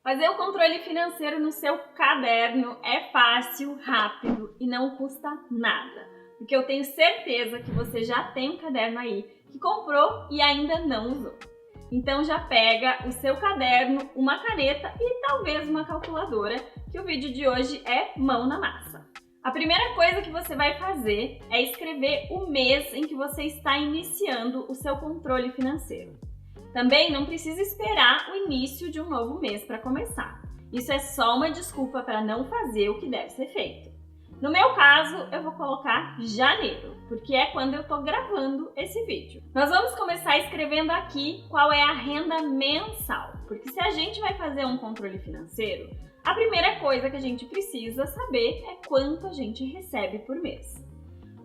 Fazer o controle financeiro no seu caderno é fácil, rápido e não custa nada. Porque eu tenho certeza que você já tem um caderno aí que comprou e ainda não usou. Então já pega o seu caderno, uma caneta e talvez uma calculadora, que o vídeo de hoje é mão na massa. A primeira coisa que você vai fazer é escrever o mês em que você está iniciando o seu controle financeiro. Também não precisa esperar o início de um novo mês para começar. Isso é só uma desculpa para não fazer o que deve ser feito. No meu caso, eu vou colocar janeiro, porque é quando eu estou gravando esse vídeo. Nós vamos começar escrevendo aqui qual é a renda mensal, porque se a gente vai fazer um controle financeiro, a primeira coisa que a gente precisa saber é quanto a gente recebe por mês.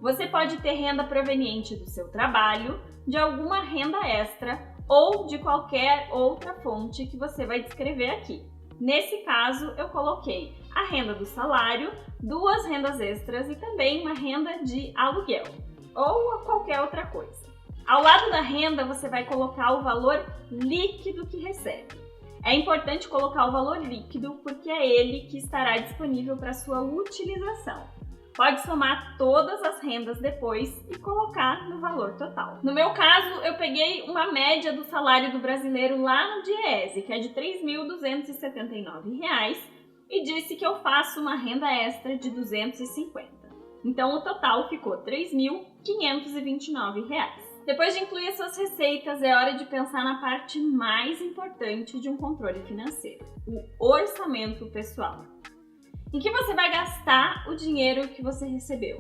Você pode ter renda proveniente do seu trabalho, de alguma renda extra ou de qualquer outra fonte que você vai descrever aqui. Nesse caso, eu coloquei a renda do salário, 2 rendas extras e também uma renda de aluguel ou qualquer outra coisa. Ao lado da renda, você vai colocar o valor líquido que recebe. É importante colocar o valor líquido porque é ele que estará disponível para sua utilização. Pode somar todas as rendas depois e colocar no valor total. No meu caso, eu peguei uma média do salário do brasileiro lá no Diese, que é de R$ 3.279, e disse que eu faço uma renda extra de R$ 250. Então o total ficou R$ 3.529. Depois de incluir as suas receitas, é hora de pensar na parte mais importante de um controle financeiro, o orçamento pessoal. Em que você vai gastar o dinheiro que você recebeu?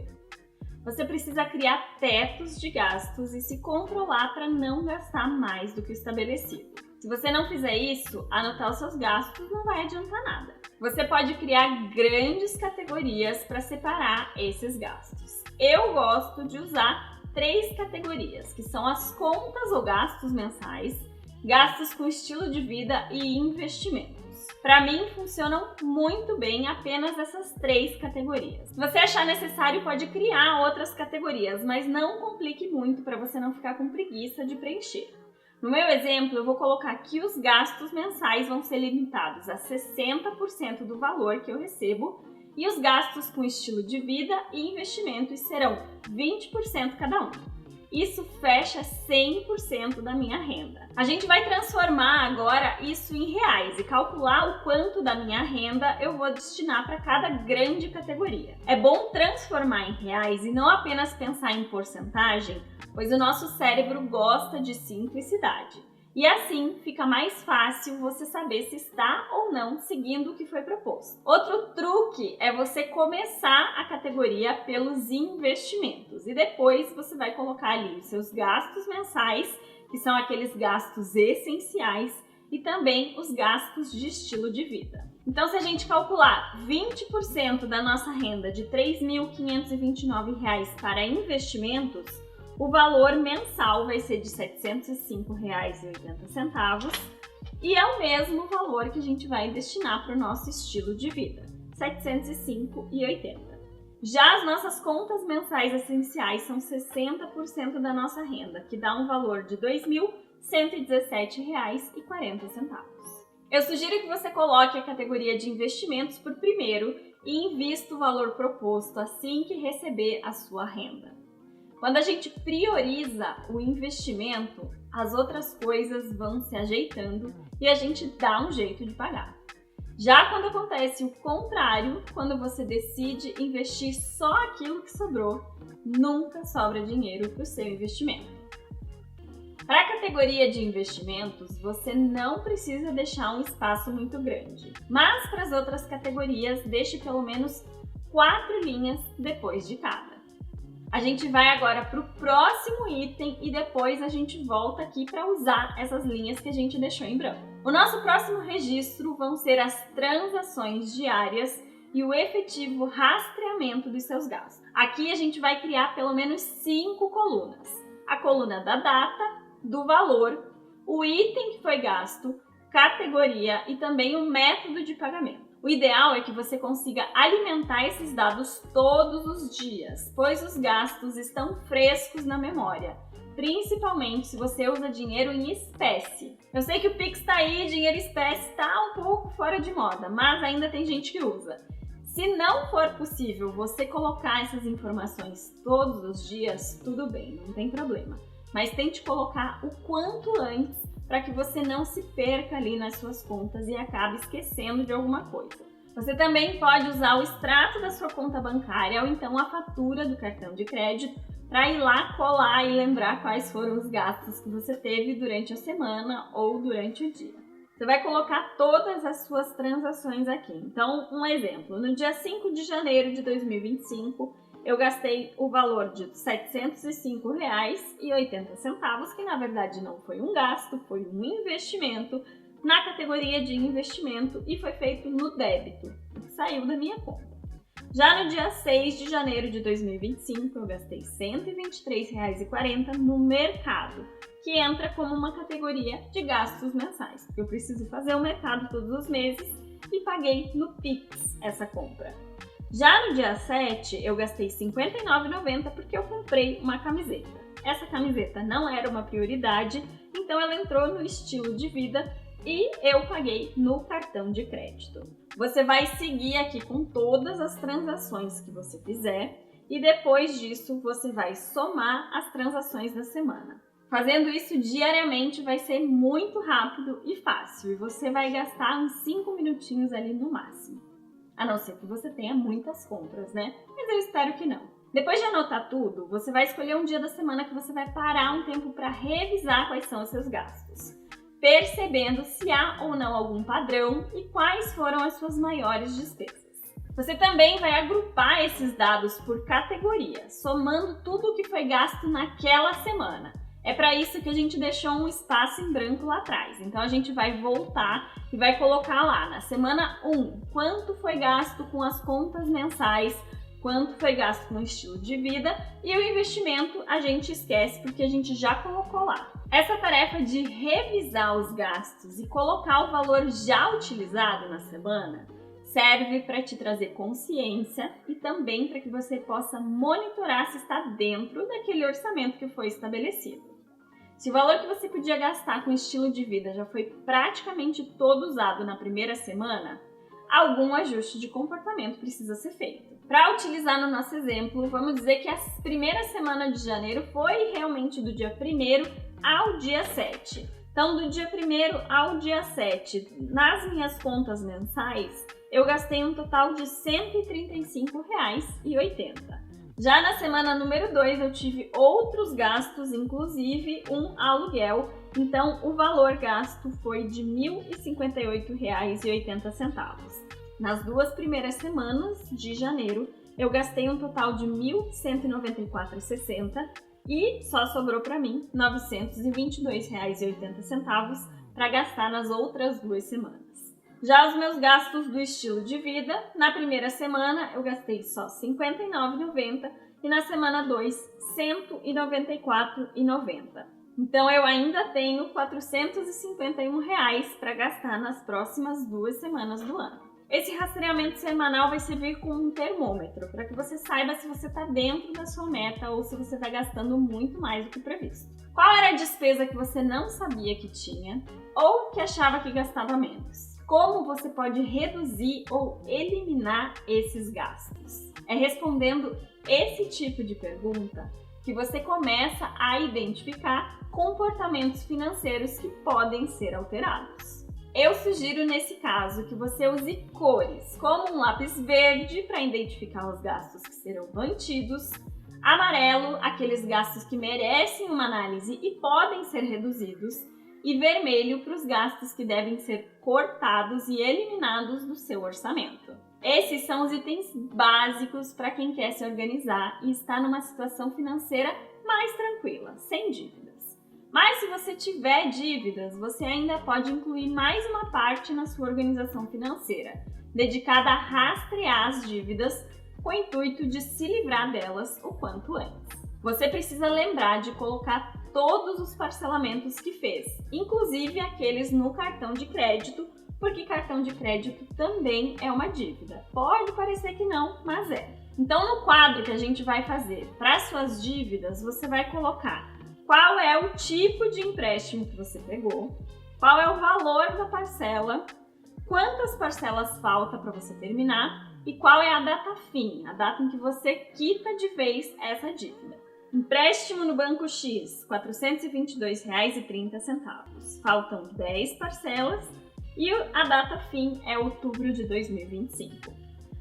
Você precisa criar tetos de gastos e se controlar para não gastar mais do que o estabelecido. Se você não fizer isso, anotar os seus gastos não vai adiantar nada. Você pode criar grandes categorias para separar esses gastos. Eu gosto de usar 3 categorias, que são as contas ou gastos mensais, gastos com estilo de vida e investimentos. Para mim, funcionam muito bem apenas essas 3 categorias. Se você achar necessário, pode criar outras categorias, mas não complique muito para você não ficar com preguiça de preencher. No meu exemplo, eu vou colocar que os gastos mensais vão ser limitados a 60% do valor que eu recebo e os gastos com estilo de vida e investimentos serão 20% cada um. Isso fecha 100% da minha renda. A gente vai transformar agora isso em reais e calcular o quanto da minha renda eu vou destinar para cada grande categoria. É bom transformar em reais e não apenas pensar em porcentagem, pois o nosso cérebro gosta de simplicidade. E assim fica mais fácil você saber se está ou não seguindo o que foi proposto. Outro truque é você começar a categoria pelos investimentos e depois você vai colocar ali os seus gastos mensais, que são aqueles gastos essenciais, e também os gastos de estilo de vida. Então, se a gente calcular 20% da nossa renda de R$ 3.529 para investimentos, o valor mensal vai ser de R$ 705,80 e é o mesmo valor que a gente vai destinar para o nosso estilo de vida, R$ 705,80. Já as nossas contas mensais essenciais são 60% da nossa renda, que dá um valor de R$ 2.117,40. Eu sugiro que você coloque a categoria de investimentos por primeiro e invista o valor proposto assim que receber a sua renda. Quando a gente prioriza o investimento, as outras coisas vão se ajeitando e a gente dá um jeito de pagar. Já quando acontece o contrário, quando você decide investir só aquilo que sobrou, nunca sobra dinheiro para o seu investimento. Para a categoria de investimentos, você não precisa deixar um espaço muito grande, mas para as outras categorias, deixe pelo menos 4 linhas depois de cada. A gente vai agora para o próximo item e depois a gente volta aqui para usar essas linhas que a gente deixou em branco. O nosso próximo registro vão ser as transações diárias e o efetivo rastreamento dos seus gastos. Aqui a gente vai criar pelo menos 5 colunas. A coluna da data, do valor, o item que foi gasto, categoria e também o método de pagamento. O ideal é que você consiga alimentar esses dados todos os dias, pois os gastos estão frescos na memória, principalmente se você usa dinheiro em espécie. Eu sei que o Pix tá aí, dinheiro em espécie tá um pouco fora de moda, mas ainda tem gente que usa. Se não for possível você colocar essas informações todos os dias, tudo bem, não tem problema. Mas tente colocar o quanto antes para que você não se perca ali nas suas contas e acabe esquecendo de alguma coisa. Você também pode usar o extrato da sua conta bancária ou então a fatura do cartão de crédito para ir lá colar e lembrar quais foram os gastos que você teve durante a semana ou durante o dia. Você vai colocar todas as suas transações aqui. Então, um exemplo, no dia 5 de janeiro de 2025, eu gastei o valor de R$ 705,80, que na verdade não foi um gasto, foi um investimento na categoria de investimento e foi feito no débito, que saiu da minha conta. Já no dia 6 de janeiro de 2025, eu gastei R$ 123,40 no mercado, que entra como uma categoria de gastos mensais, porque eu preciso fazer o mercado todos os meses e paguei no Pix essa compra. Já no dia 7, eu gastei R$ 59,90 porque eu comprei uma camiseta. Essa camiseta não era uma prioridade, então ela entrou no estilo de vida e eu paguei no cartão de crédito. Você vai seguir aqui com todas as transações que você fizer e depois disso você vai somar as transações da semana. Fazendo isso diariamente vai ser muito rápido e fácil e você vai gastar uns 5 minutinhos ali no máximo. A não ser que você tenha muitas compras, né? Mas eu espero que não. Depois de anotar tudo, você vai escolher um dia da semana que você vai parar um tempo para revisar quais são os seus gastos, percebendo se há ou não algum padrão e quais foram as suas maiores despesas. Você também vai agrupar esses dados por categoria, somando tudo o que foi gasto naquela semana. É para isso que a gente deixou um espaço em branco lá atrás. Então a gente vai voltar e vai colocar lá na semana 1 quanto foi gasto com as contas mensais, quanto foi gasto com o estilo de vida e o investimento a gente esquece porque a gente já colocou lá. Essa tarefa de revisar os gastos e colocar o valor já utilizado na semana serve para te trazer consciência e também para que você possa monitorar se está dentro daquele orçamento que foi estabelecido. Se o valor que você podia gastar com estilo de vida já foi praticamente todo usado na primeira semana, algum ajuste de comportamento precisa ser feito. Para utilizar no nosso exemplo, vamos dizer que a primeira semana de janeiro foi realmente do dia 1º ao dia 7. Então, do dia 1º ao dia 7, nas minhas contas mensais, eu gastei um total de R$ 135,80. Já na semana número 2, eu tive outros gastos, inclusive um aluguel. Então, o valor gasto foi de R$ 1.058,80. Nas 2 primeiras semanas de janeiro, eu gastei um total de R$ 1.194,60 e só sobrou para mim R$ 922,80 para gastar nas outras 2 semanas. Já os meus gastos do estilo de vida, na primeira semana eu gastei só R$ 59,90 e na semana 2, R$ 194,90. Então eu ainda tenho R$ 451 para gastar nas próximas 2 semanas do ano. Esse rastreamento semanal vai servir como um termômetro para que você saiba se você está dentro da sua meta ou se você está gastando muito mais do que previsto. Qual era a despesa que você não sabia que tinha ou que achava que gastava menos? Como você pode reduzir ou eliminar esses gastos? É respondendo esse tipo de pergunta que você começa a identificar comportamentos financeiros que podem ser alterados. Eu sugiro nesse caso que você use cores, como um lápis verde para identificar os gastos que serão mantidos, amarelo, aqueles gastos que merecem uma análise e podem ser reduzidos, e vermelho para os gastos que devem ser cortados e eliminados do seu orçamento. Esses são os itens básicos para quem quer se organizar e está numa situação financeira mais tranquila, sem dívidas. Mas se você tiver dívidas, você ainda pode incluir mais uma parte na sua organização financeira, dedicada a rastrear as dívidas com o intuito de se livrar delas o quanto antes. Você precisa lembrar de colocar todos os parcelamentos que fez, inclusive aqueles no cartão de crédito, porque cartão de crédito também é uma dívida. Pode parecer que não, mas é. Então, no quadro que a gente vai fazer para suas dívidas, você vai colocar qual é o tipo de empréstimo que você pegou, qual é o valor da parcela, quantas parcelas falta para você terminar e qual é a data fim, a data em que você quita de vez essa dívida. Empréstimo no Banco X, R$ 422,30. Faltam 10 parcelas e a data fim é outubro de 2025.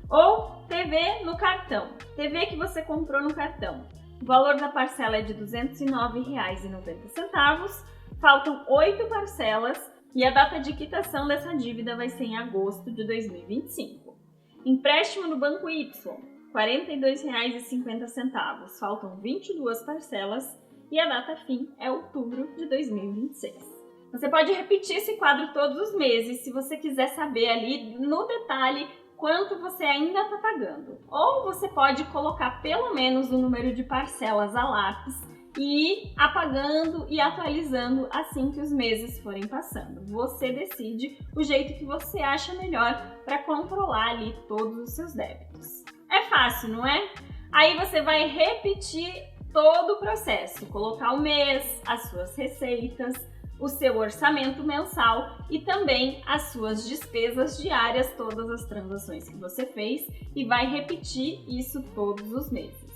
Ou TV no cartão. TV que você comprou no cartão. O valor da parcela é de R$ 209,90. Faltam 8 parcelas e a data de quitação dessa dívida vai ser em agosto de 2025. Empréstimo no Banco Y, R$ 42,50. Faltam 22 parcelas e a data fim é outubro de 2026. Você pode repetir esse quadro todos os meses se você quiser saber ali no detalhe quanto você ainda está pagando. Ou você pode colocar pelo menos o número de parcelas a lápis e ir apagando e atualizando assim que os meses forem passando. Você decide o jeito que você acha melhor para controlar ali todos os seus débitos. É fácil, não é? Aí você vai repetir todo o processo, colocar o mês, as suas receitas, o seu orçamento mensal e também as suas despesas diárias, todas as transações que você fez, e vai repetir isso todos os meses.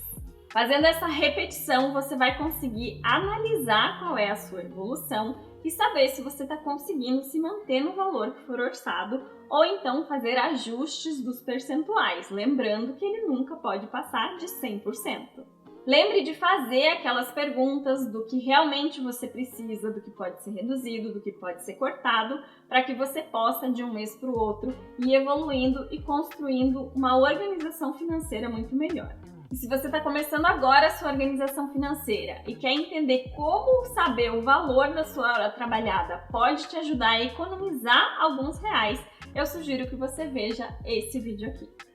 Fazendo essa repetição, você vai conseguir analisar qual é a sua evolução e saber se você está conseguindo se manter no valor que for orçado ou então fazer ajustes dos percentuais, lembrando que ele nunca pode passar de 100%. Lembre de fazer aquelas perguntas do que realmente você precisa, do que pode ser reduzido, do que pode ser cortado, para que você possa, de um mês para o outro, ir evoluindo e construindo uma organização financeira muito melhor. E se você está começando agora a sua organização financeira e quer entender como saber o valor da sua hora trabalhada pode te ajudar a economizar alguns reais, eu sugiro que você veja esse vídeo aqui.